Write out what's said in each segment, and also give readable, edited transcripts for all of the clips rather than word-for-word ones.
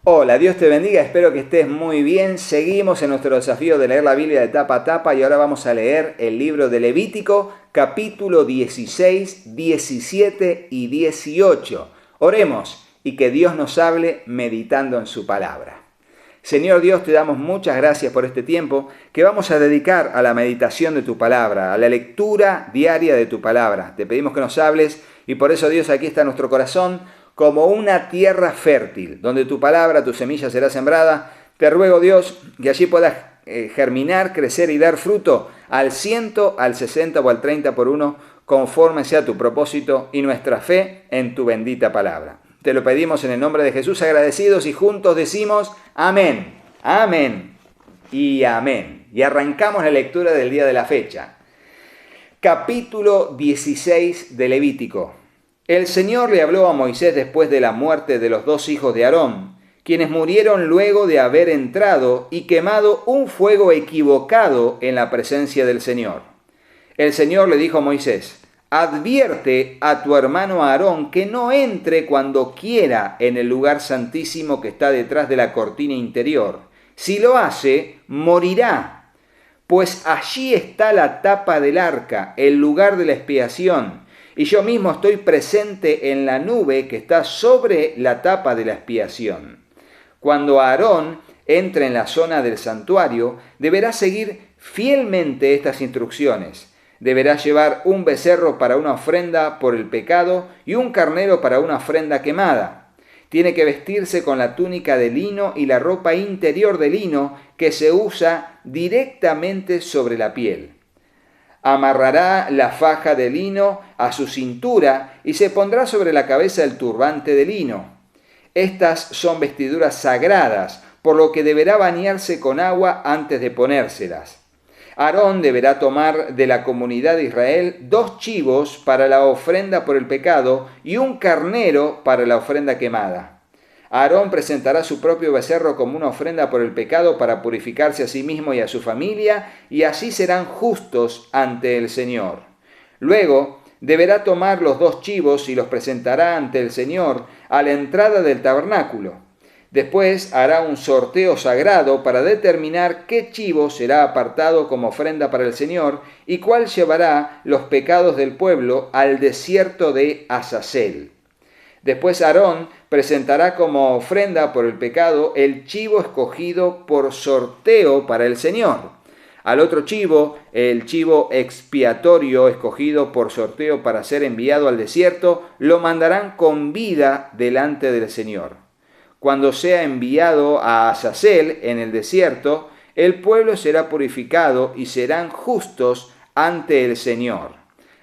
Hola, Dios te bendiga, espero que estés muy bien. Seguimos en nuestro desafío de leer la Biblia de tapa a tapa y ahora vamos a leer el libro de Levítico, capítulo 16, 17 y 18. Oremos y que Dios nos hable meditando en su palabra. Señor Dios, te damos muchas gracias por este tiempo que vamos a dedicar a la meditación de tu palabra, a la lectura diaria de tu palabra. Te pedimos que nos hables y por eso, Dios, aquí está nuestro corazón como una tierra fértil, donde tu palabra, tu semilla será sembrada. Te ruego, Dios, que allí puedas germinar, crecer y dar fruto al 100, al 60 o al 30 por uno, conforme sea tu propósito y nuestra fe en tu bendita palabra. Te lo pedimos en el nombre de Jesús, agradecidos, y juntos decimos amén, amén y amén. Y arrancamos la lectura del día de la fecha. Capítulo 16 de Levítico. El Señor le habló a Moisés después de la muerte de los dos hijos de Aarón, quienes murieron luego de haber entrado y quemado un fuego equivocado en la presencia del Señor. El Señor le dijo a Moisés: advierte a tu hermano Aarón que no entre cuando quiera en el lugar santísimo que está detrás de la cortina interior. Si lo hace, morirá, pues allí está la tapa del arca, el lugar de la expiación, y yo mismo estoy presente en la nube que está sobre la tapa de la expiación. Cuando Aarón entre en la zona del santuario, deberá seguir fielmente estas instrucciones. Deberá llevar un becerro para una ofrenda por el pecado y un carnero para una ofrenda quemada. Tiene que vestirse con la túnica de lino y la ropa interior de lino que se usa directamente sobre la piel. Amarrará la faja de lino a su cintura y se pondrá sobre la cabeza el turbante de lino. Estas son vestiduras sagradas, por lo que deberá bañarse con agua antes de ponérselas. Aarón deberá tomar de la comunidad de Israel 2 chivos para la ofrenda por el pecado y un carnero para la ofrenda quemada. Aarón presentará su propio becerro como una ofrenda por el pecado para purificarse a sí mismo y a su familia, y así serán justos ante el Señor. Luego, deberá tomar los 2 chivos y los presentará ante el Señor a la entrada del tabernáculo. Después hará un sorteo sagrado para determinar qué chivo será apartado como ofrenda para el Señor y cuál llevará los pecados del pueblo al desierto de Azazel. Después Aarón presentará como ofrenda por el pecado el chivo escogido por sorteo para el Señor. Al otro chivo, el chivo expiatorio escogido por sorteo para ser enviado al desierto, lo mandarán con vida delante del Señor. Cuando sea enviado a Azazel en el desierto, el pueblo será purificado y serán justos ante el Señor.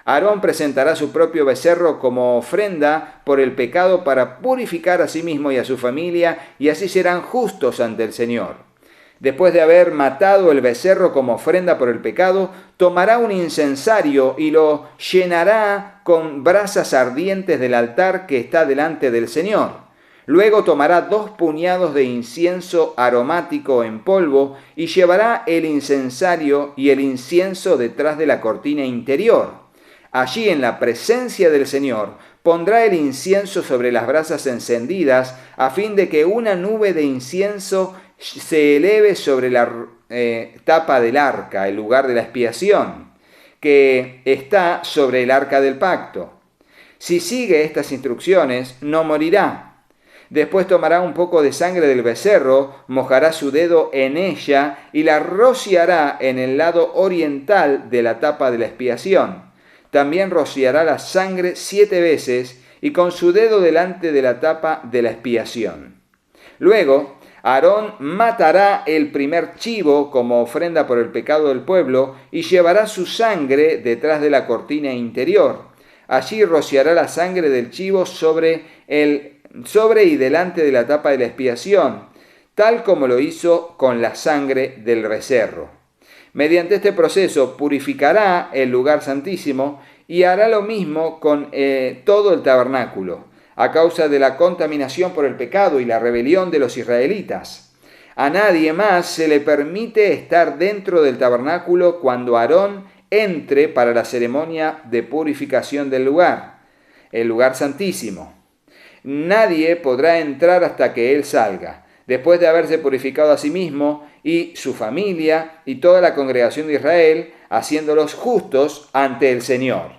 Aarón presentará su propio becerro como ofrenda por el pecado para purificar a sí mismo y a su familia, y así serán justos ante el Señor. Después de haber matado el becerro como ofrenda por el pecado, tomará un incensario y lo llenará con brasas ardientes del altar que está delante del Señor. Luego tomará 2 puñados de incienso aromático en polvo y llevará el incensario y el incienso detrás de la cortina interior. Allí, en la presencia del Señor, pondrá el incienso sobre las brasas encendidas, a fin de que una nube de incienso se eleve sobre la tapa del arca, el lugar de la expiación, que está sobre el arca del pacto. Si sigue estas instrucciones, no morirá. Después tomará un poco de sangre del becerro, mojará su dedo en ella y la rociará en el lado oriental de la tapa de la expiación. También rociará la sangre 7 veces y con su dedo delante de la tapa de la expiación. Luego, Aarón matará el primer chivo como ofrenda por el pecado del pueblo y llevará su sangre detrás de la cortina interior. Allí rociará la sangre del chivo sobre y delante de la tapa de la expiación, tal como lo hizo con la sangre del becerro. Mediante este proceso purificará el lugar santísimo y hará lo mismo con todo el tabernáculo, a causa de la contaminación por el pecado y la rebelión de los israelitas. A nadie más se le permite estar dentro del tabernáculo cuando Aarón entre para la ceremonia de purificación del lugar, el lugar santísimo. Nadie podrá entrar hasta que él salga. Después de haberse purificado a sí mismo y su familia y toda la congregación de Israel, haciéndolos justos ante el Señor.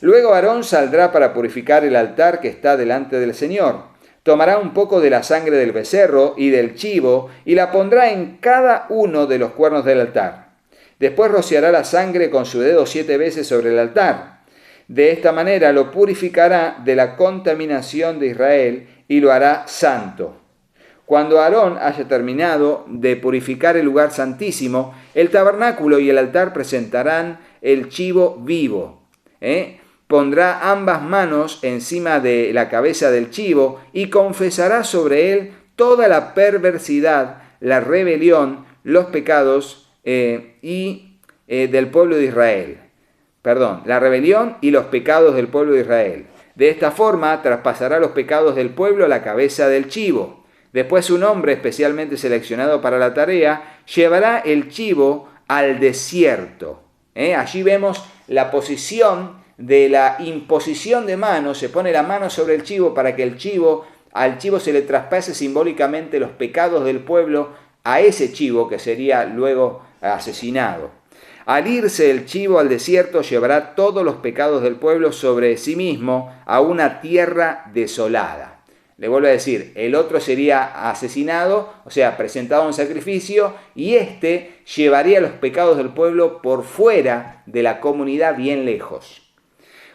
Luego Aarón saldrá para purificar el altar que está delante del Señor. Tomará un poco de la sangre del becerro y del chivo y la pondrá en cada uno de los cuernos del altar. Después rociará la sangre con su dedo 7 veces sobre el altar. De esta manera lo purificará de la contaminación de Israel y lo hará santo. Cuando Aarón haya terminado de purificar el lugar santísimo, el tabernáculo y el altar presentarán el chivo vivo. Pondrá ambas manos encima de la cabeza del chivo y confesará sobre él toda la perversidad, la rebelión, los pecados del pueblo de Israel. La rebelión y los pecados del pueblo de Israel. De esta forma traspasará los pecados del pueblo a la cabeza del chivo. Después un hombre especialmente seleccionado para la tarea llevará el chivo al desierto. Allí vemos la posición de la imposición de manos. Se pone la mano sobre el chivo para que al chivo se le traspase simbólicamente los pecados del pueblo a ese chivo que sería luego asesinado. Al irse el chivo al desierto llevará todos los pecados del pueblo sobre sí mismo a una tierra desolada. Le vuelvo a decir, el otro sería asesinado, o sea, presentado en sacrificio, y este llevaría los pecados del pueblo por fuera de la comunidad bien lejos.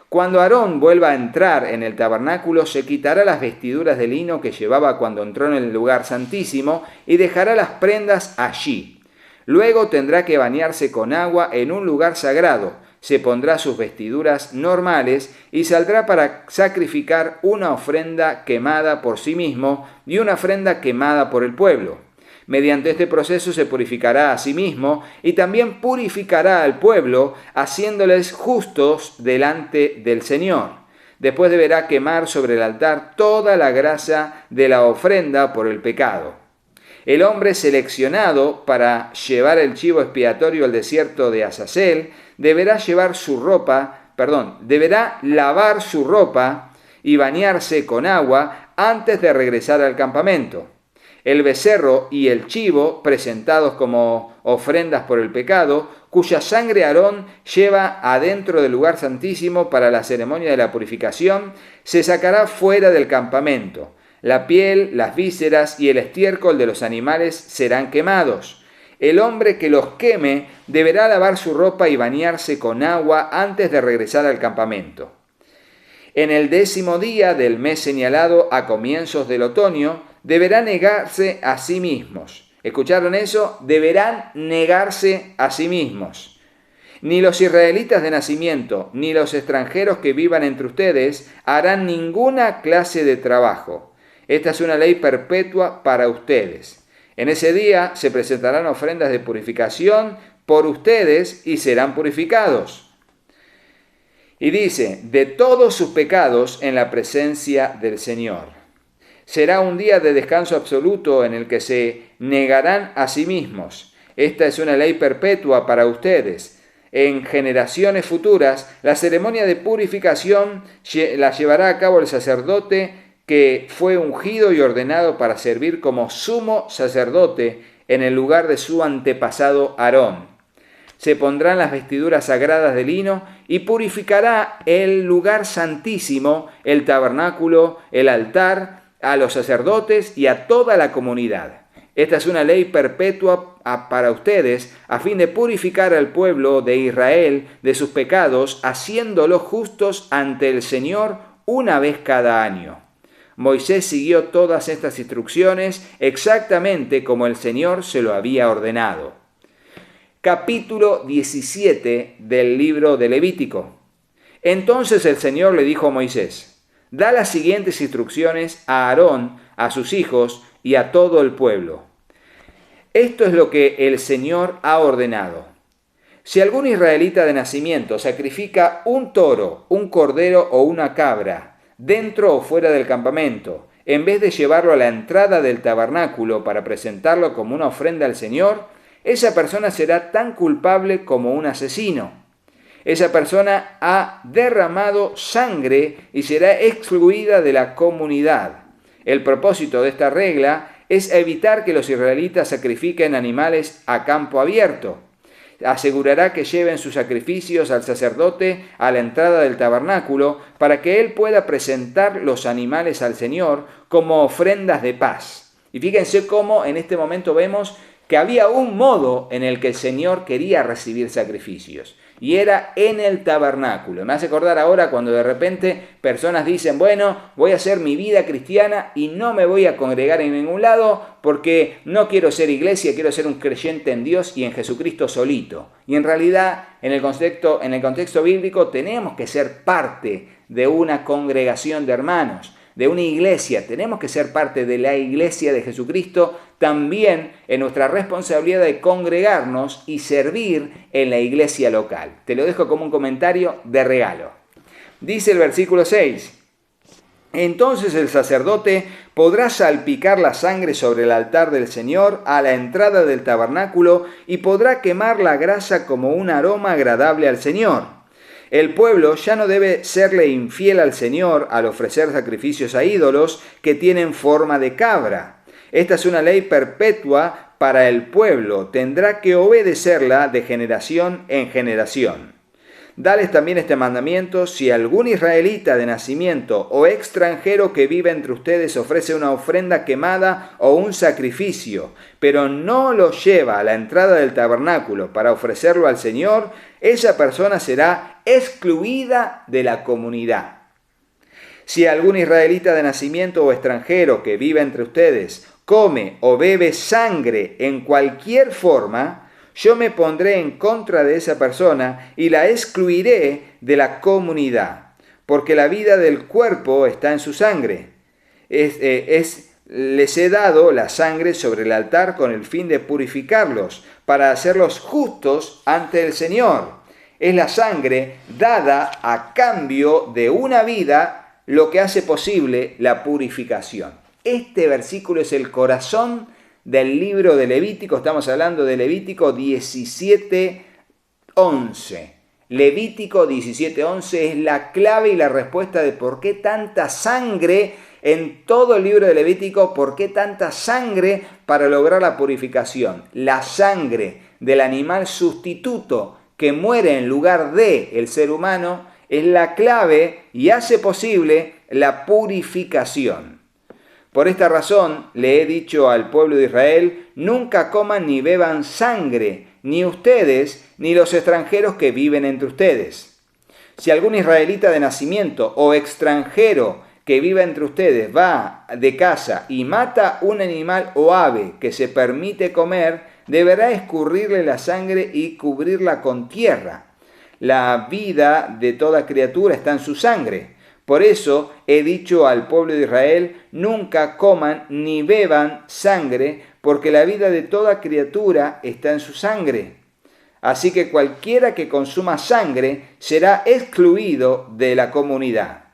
Cuando Aarón vuelva a entrar en el tabernáculo, se quitará las vestiduras de lino que llevaba cuando entró en el lugar santísimo y dejará las prendas allí. Luego tendrá que bañarse con agua en un lugar sagrado. Se pondrá sus vestiduras normales y saldrá para sacrificar una ofrenda quemada por sí mismo y una ofrenda quemada por el pueblo. Mediante este proceso se purificará a sí mismo y también purificará al pueblo, haciéndoles justos delante del Señor. Después deberá quemar sobre el altar toda la grasa de la ofrenda por el pecado. El hombre seleccionado para llevar el chivo expiatorio al desierto de Azazel deberá lavar su ropa y bañarse con agua antes de regresar al campamento. El becerro y el chivo, presentados como ofrendas por el pecado, cuya sangre Aarón lleva adentro del lugar santísimo para la ceremonia de la purificación, se sacará fuera del campamento. La piel, las vísceras y el estiércol de los animales serán quemados. El hombre que los queme deberá lavar su ropa y bañarse con agua antes de regresar al campamento. En el 10º día del mes señalado a comienzos del otoño, deberán negarse a sí mismos. ¿Escucharon eso? Deberán negarse a sí mismos. Ni los israelitas de nacimiento, ni los extranjeros que vivan entre ustedes harán ninguna clase de trabajo. Esta es una ley perpetua para ustedes. En ese día se presentarán ofrendas de purificación por ustedes y serán purificados. Y dice, de todos sus pecados en la presencia del Señor. Será un día de descanso absoluto en el que se negarán a sí mismos. Esta es una ley perpetua para ustedes. En generaciones futuras, la ceremonia de purificación la llevará a cabo el sacerdote que fue ungido y ordenado para servir como sumo sacerdote en el lugar de su antepasado Aarón. Se pondrán las vestiduras sagradas de lino y purificará el lugar santísimo, el tabernáculo, el altar, a los sacerdotes y a toda la comunidad. Esta es una ley perpetua para ustedes, a fin de purificar al pueblo de Israel de sus pecados, haciéndolos justos ante el Señor una vez cada año. Moisés siguió todas estas instrucciones exactamente como el Señor se lo había ordenado. Capítulo 17 del libro de Levítico. Entonces el Señor le dijo a Moisés: da las siguientes instrucciones a Aarón, a sus hijos y a todo el pueblo. Esto es lo que el Señor ha ordenado. Si algún israelita de nacimiento sacrifica un toro, un cordero o una cabra, dentro o fuera del campamento, en vez de llevarlo a la entrada del tabernáculo para presentarlo como una ofrenda al Señor, esa persona será tan culpable como un asesino. Esa persona ha derramado sangre y será excluida de la comunidad. El propósito de esta regla es evitar que los israelitas sacrifiquen animales a campo abierto. Asegurará que lleven sus sacrificios al sacerdote a la entrada del tabernáculo para que él pueda presentar los animales al Señor como ofrendas de paz. Y fíjense cómo en este momento vemos que había un modo en el que el Señor quería recibir sacrificios, y era en el tabernáculo. Me hace acordar ahora cuando de repente personas dicen, bueno, voy a hacer mi vida cristiana y no me voy a congregar en ningún lado porque no quiero ser iglesia, quiero ser un creyente en Dios y en Jesucristo solito. Y en realidad, en el contexto bíblico, tenemos que ser parte de una congregación de hermanos, de una iglesia. Tenemos que ser parte de la iglesia de Jesucristo, también en nuestra responsabilidad de congregarnos y servir en la iglesia local. Te lo dejo como un comentario de regalo. Dice el versículo 6, entonces el sacerdote podrá salpicar la sangre sobre el altar del Señor a la entrada del tabernáculo y podrá quemar la grasa como un aroma agradable al Señor. El pueblo ya no debe serle infiel al Señor al ofrecer sacrificios a ídolos que tienen forma de cabra. Esta es una ley perpetua para el pueblo, tendrá que obedecerla de generación en generación. Dales también este mandamiento: si algún israelita de nacimiento o extranjero que vive entre ustedes ofrece una ofrenda quemada o un sacrificio, pero no lo lleva a la entrada del tabernáculo para ofrecerlo al Señor, esa persona será excluida de la comunidad. Si algún israelita de nacimiento o extranjero que vive entre ustedes come o bebe sangre en cualquier forma, yo me pondré en contra de esa persona y la excluiré de la comunidad, porque la vida del cuerpo está en su sangre. Les he dado la sangre sobre el altar con el fin de purificarlos, para hacerlos justos ante el Señor. Es la sangre dada a cambio de una vida lo que hace posible la purificación. Este versículo es el corazón del libro de Levítico. Estamos hablando de Levítico 17:11. Levítico 17:11 es la clave y la respuesta de por qué tanta sangre en todo el libro de Levítico, por qué tanta sangre para lograr la purificación. La sangre del animal sustituto que muere en lugar del ser humano es la clave y hace posible la purificación. Por esta razón le he dicho al pueblo de Israel, nunca coman ni beban sangre, ni ustedes, ni los extranjeros que viven entre ustedes. Si algún israelita de nacimiento o extranjero que vive entre ustedes va de casa y mata un animal o ave que se permite comer, deberá escurrirle la sangre y cubrirla con tierra. La vida de toda criatura está en su sangre. Por eso he dicho al pueblo de Israel, nunca coman ni beban sangre, porque la vida de toda criatura está en su sangre. Así que cualquiera que consuma sangre será excluido de la comunidad.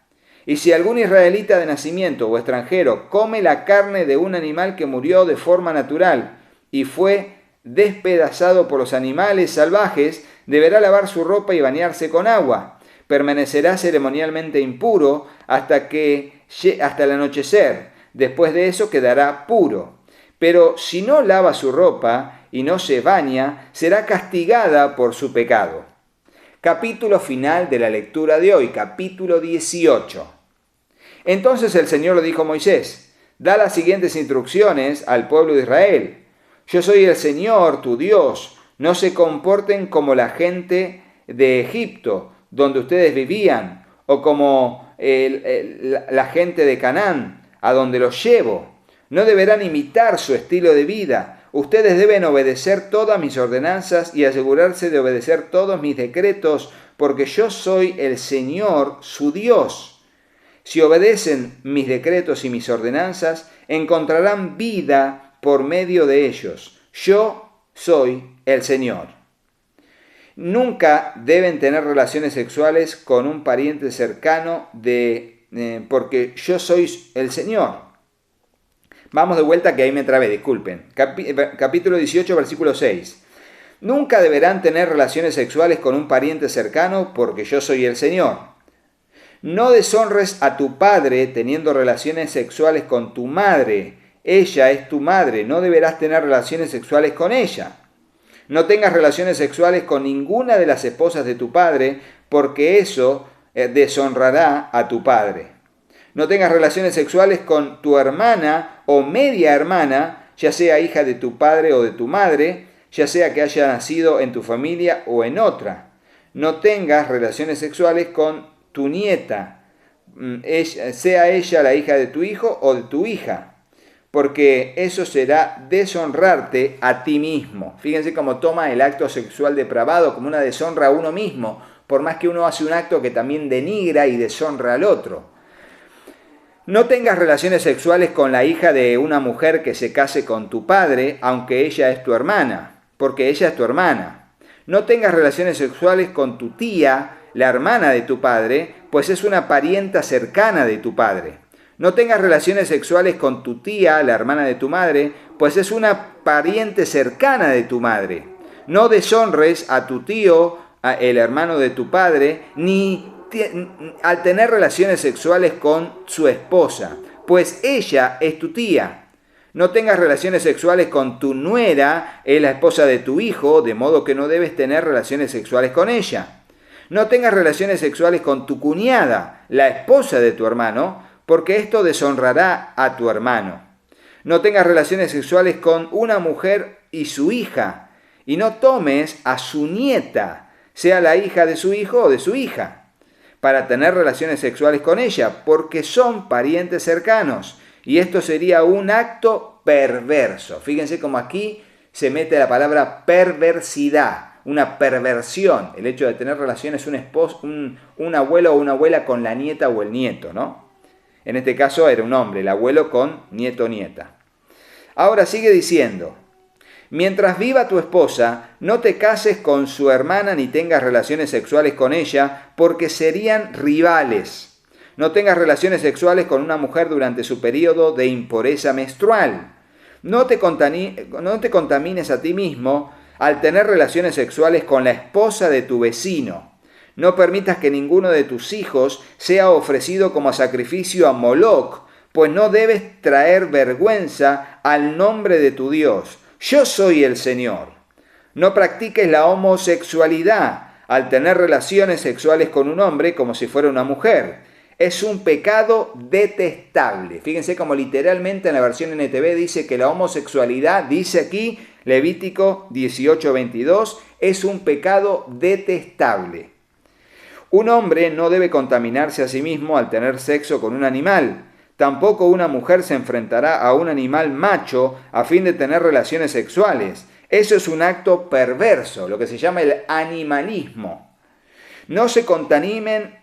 Y si algún israelita de nacimiento o extranjero come la carne de un animal que murió de forma natural y fue despedazado por los animales salvajes, deberá lavar su ropa y bañarse con agua. Permanecerá ceremonialmente impuro hasta el anochecer. Después de eso quedará puro. Pero si no lava su ropa y no se baña, será castigada por su pecado. Capítulo final de la lectura de hoy, capítulo 18. Entonces el Señor le dijo a Moisés, da las siguientes instrucciones al pueblo de Israel. Yo soy el Señor, tu Dios. No se comporten como la gente de Egipto, donde ustedes vivían, o como la gente de Canaán, a donde los llevo. No deberán imitar su estilo de vida. Ustedes deben obedecer todas mis ordenanzas y asegurarse de obedecer todos mis decretos, porque yo soy el Señor, su Dios. Si obedecen mis decretos y mis ordenanzas, encontrarán vida por medio de ellos. Yo soy el Señor. Nunca deben tener relaciones sexuales con un pariente cercano porque yo soy el Señor. Vamos de vuelta que ahí me trabé, disculpen. Capítulo 18, versículo 6. Nunca deberán tener relaciones sexuales con un pariente cercano porque yo soy el Señor. No deshonres a tu padre teniendo relaciones sexuales con tu madre. ella es tu madre, no deberás tener relaciones sexuales con ella. No tengas relaciones sexuales con ninguna de las esposas de tu padre, porque eso deshonrará a tu padre. No tengas relaciones sexuales con tu hermana o media hermana, ya sea hija de tu padre o de tu madre, ya sea que haya nacido en tu familia o en otra. No tengas relaciones sexuales con tu nieta, sea ella la hija de tu hijo o de tu hija, porque eso será deshonrarte a ti mismo. Fíjense cómo toma el acto sexual depravado como una deshonra a uno mismo, por más que uno hace un acto que también denigra y deshonra al otro. No tengas relaciones sexuales con la hija de una mujer que se case con tu padre, aunque ella es tu hermana, porque ella es tu hermana. No tengas relaciones sexuales con tu tía, la hermana de tu padre, pues es una parienta cercana de tu padre. No tengas relaciones sexuales con tu tía, la hermana de tu madre, pues es una pariente cercana de tu madre. No deshonres a tu tío, el hermano de tu padre, ni al tener relaciones sexuales con su esposa, pues ella es tu tía. No tengas relaciones sexuales con tu nuera, es la esposa de tu hijo, de modo que no debes tener relaciones sexuales con ella. No tengas relaciones sexuales con tu cuñada, la esposa de tu hermano, porque esto deshonrará a tu hermano. No tengas relaciones sexuales con una mujer y su hija, y no tomes a su nieta, sea la hija de su hijo o de su hija, para tener relaciones sexuales con ella, porque son parientes cercanos, y esto sería un acto perverso. Fíjense cómo aquí se mete la palabra perversidad, una perversión, el hecho de tener relaciones un abuelo o una abuela con la nieta o el nieto, ¿no? En este caso era un hombre, el abuelo con nieto o nieta. Ahora sigue diciendo: mientras viva tu esposa, no te cases con su hermana ni tengas relaciones sexuales con ella, porque serían rivales. No tengas relaciones sexuales con una mujer durante su periodo de impureza menstrual. No te contamines a ti mismo al tener relaciones sexuales con la esposa de tu vecino. No permitas que ninguno de tus hijos sea ofrecido como sacrificio a Moloc, pues no debes traer vergüenza al nombre de tu Dios. Yo soy el Señor. No practiques la homosexualidad al tener relaciones sexuales con un hombre como si fuera una mujer. Es un pecado detestable. Fíjense como literalmente en la versión NTV dice que la homosexualidad, dice aquí Levítico 18:22, es un pecado detestable. Un hombre no debe contaminarse a sí mismo al tener sexo con un animal. Tampoco una mujer se enfrentará a un animal macho a fin de tener relaciones sexuales. Eso es un acto perverso, lo que se llama el animalismo. No se contaminen,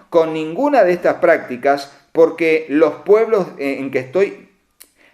con ninguna de estas prácticas, porque los pueblos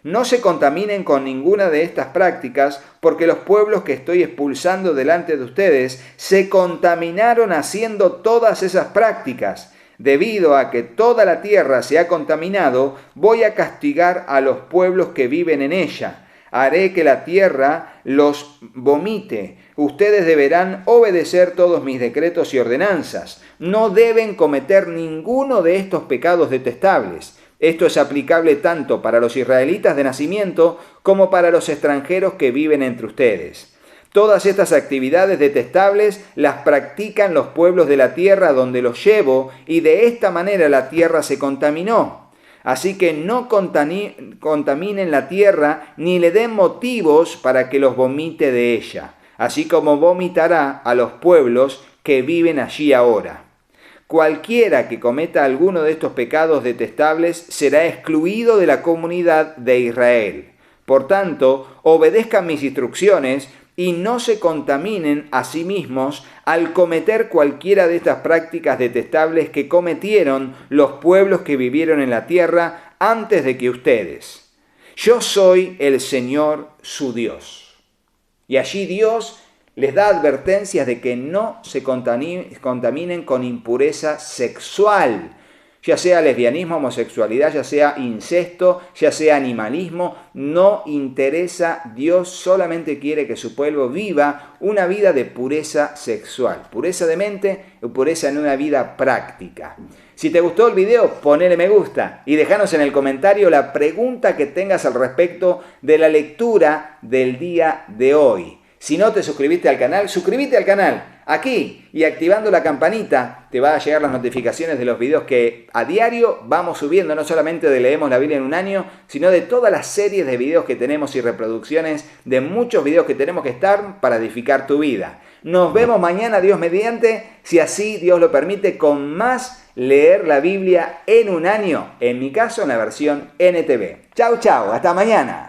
no se contaminen con ninguna de estas prácticas, porque los pueblos que estoy expulsando delante de ustedes se contaminaron haciendo todas esas prácticas. Debido a que toda la tierra se ha contaminado, voy a castigar a los pueblos que viven en ella. Haré que la tierra los vomite. Ustedes deberán obedecer todos mis decretos y ordenanzas. No deben cometer ninguno de estos pecados detestables. Esto es aplicable tanto para los israelitas de nacimiento como para los extranjeros que viven entre ustedes. Todas estas actividades detestables las practican los pueblos de la tierra donde los llevo, y de esta manera la tierra se contaminó. Así que no contaminen la tierra ni le den motivos para que los vomite de ella, así como vomitará a los pueblos que viven allí ahora. Cualquiera que cometa alguno de estos pecados detestables será excluido de la comunidad de Israel. Por tanto, obedezcan mis instrucciones y no se contaminen a sí mismos al cometer cualquiera de estas prácticas detestables que cometieron los pueblos que vivieron en la tierra antes de que ustedes. Yo soy el Señor su Dios. Y allí Dios les da advertencias de que no se contaminen con impureza sexual, ya sea lesbianismo, homosexualidad, ya sea incesto, ya sea animalismo. No interesa, Dios solamente quiere que su pueblo viva una vida de pureza sexual, pureza de mente y pureza en una vida práctica. Si te gustó el video, ponele me gusta y déjanos en el comentario la pregunta que tengas al respecto de la lectura del día de hoy. Si no te suscribiste al canal, suscríbete al canal. Aquí y activando la campanita te van a llegar las notificaciones de los videos que a diario vamos subiendo, no solamente de Leemos la Biblia en un año, sino de todas las series de videos que tenemos y reproducciones de muchos videos que tenemos que estar para edificar tu vida. Nos vemos mañana, Dios mediante, si así Dios lo permite, con más Leer la Biblia en un año, en mi caso en la versión NTV. Chau, chau, hasta mañana.